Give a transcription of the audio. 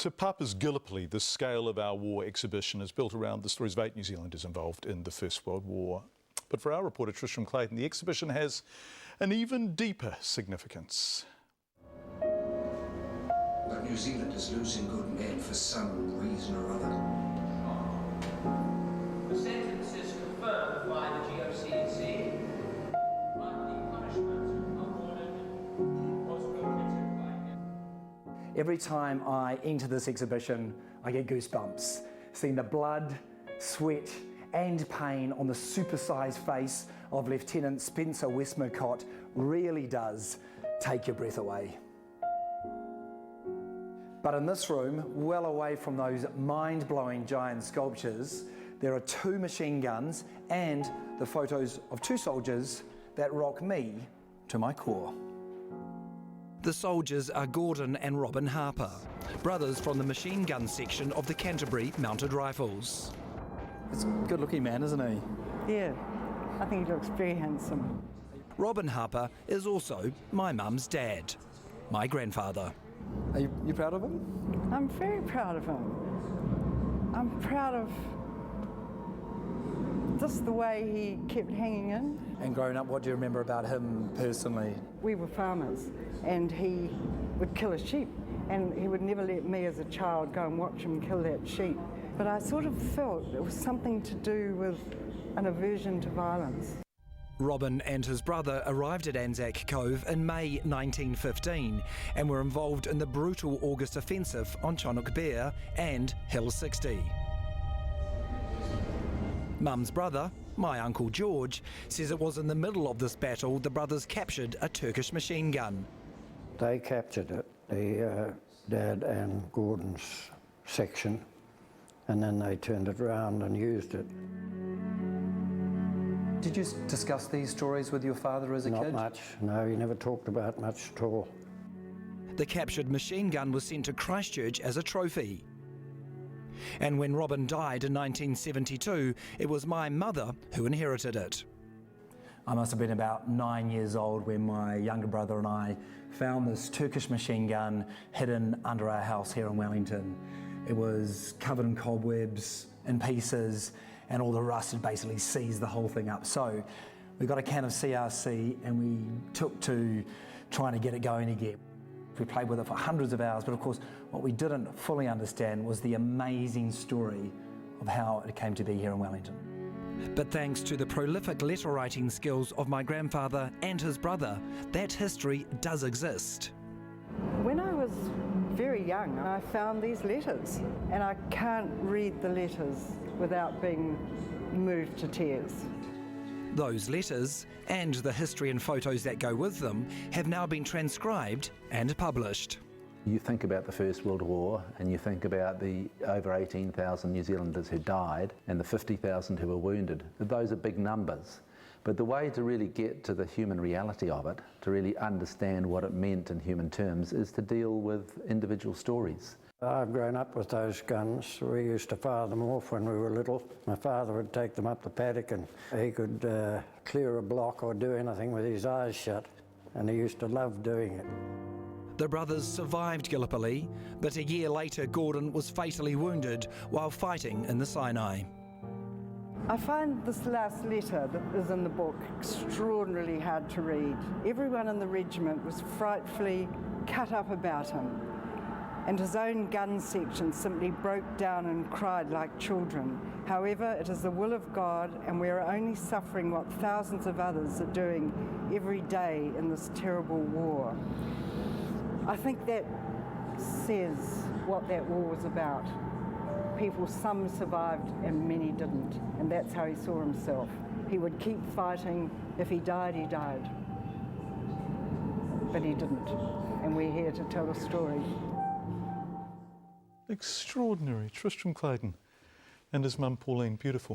To Papa's Gallipoli, the scale of our war exhibition is built around the stories of 8 New Zealanders involved in the First World War. But for our reporter Tristram Clayton, the exhibition has an even deeper significance. But New Zealand is losing good men for some reason or other. The sentence is confirmed by the GOCC, but the punishment awarded was prohibited by him. Every time I enter this exhibition, I get goosebumps. Seeing the blood, sweat and pain on the supersized face of Lieutenant Spencer Westmacott really does take your breath away. But in this room, well away from those mind-blowing giant sculptures, there are 2 machine guns and the photos of 2 soldiers that rock me to my core. The soldiers are Gordon and Robin Harper, brothers from the machine gun section of the Canterbury Mounted Rifles. It's a good-looking man, isn't he? Yeah, I think he looks very handsome. Robin Harper is also my mum's dad, my grandfather. Are you proud of him? I'm very proud of him. I'm proud of just the way he kept hanging in. And growing up, what do you remember about him personally? We were farmers and he would kill a sheep and he would never let me as a child go and watch him kill that sheep. But I sort of felt it was something to do with an aversion to violence. Robin and his brother arrived at Anzac Cove in May 1915 and were involved in the brutal August offensive on Chinook Bear and Hill 60. Mum's brother, my Uncle George, says it was in the middle of this battle the brothers captured a Turkish machine gun. They captured it, the Dad and Gordon's section, and then they turned it round and used it. Did you discuss these stories with your father as a kid? Not much, no, he never talked about much at all. The captured machine gun was sent to Christchurch as a trophy. And when Robin died in 1972, it was my mother who inherited it. I must have been about 9 years old when my younger brother and I found this Turkish machine gun hidden under our house here in Wellington. It was covered in cobwebs, in pieces, and all the rust had basically seized the whole thing up. So we got a can of CRC and we took to trying to get it going again. We played with it for hundreds of hours, but of course what we didn't fully understand was the amazing story of how it came to be here in Wellington. But thanks to the prolific letter writing skills of my grandfather and his brother, that history does exist. When I was very young, I found these letters, and I can't read the letters without being moved to tears. Those letters, and the history and photos that go with them, have now been transcribed and published. You think about the First World War and you think about the over 18,000 New Zealanders who died and the 50,000 who were wounded. Those are big numbers. But the way to really get to the human reality of it, to really understand what it meant in human terms, is to deal with individual stories. I've grown up with those guns. We used to fire them off when we were little. My father would take them up the paddock and he could clear a block or do anything with his eyes shut, and he used to love doing it. The brothers survived Gallipoli, but a year later Gordon was fatally wounded while fighting in the Sinai. I find this last letter that is in the book extraordinarily hard to read. Everyone in the regiment was frightfully cut up about him, and his own gun section simply broke down and cried like children. However, it is the will of God, and we are only suffering what thousands of others are doing every day in this terrible war. I think that says what that war was about. People, some survived and many didn't, and that's how he saw himself. He would keep fighting. If he died, he died. But he didn't, and we're here to tell the story. Extraordinary. Tristram Clayton and his mum Pauline, beautiful.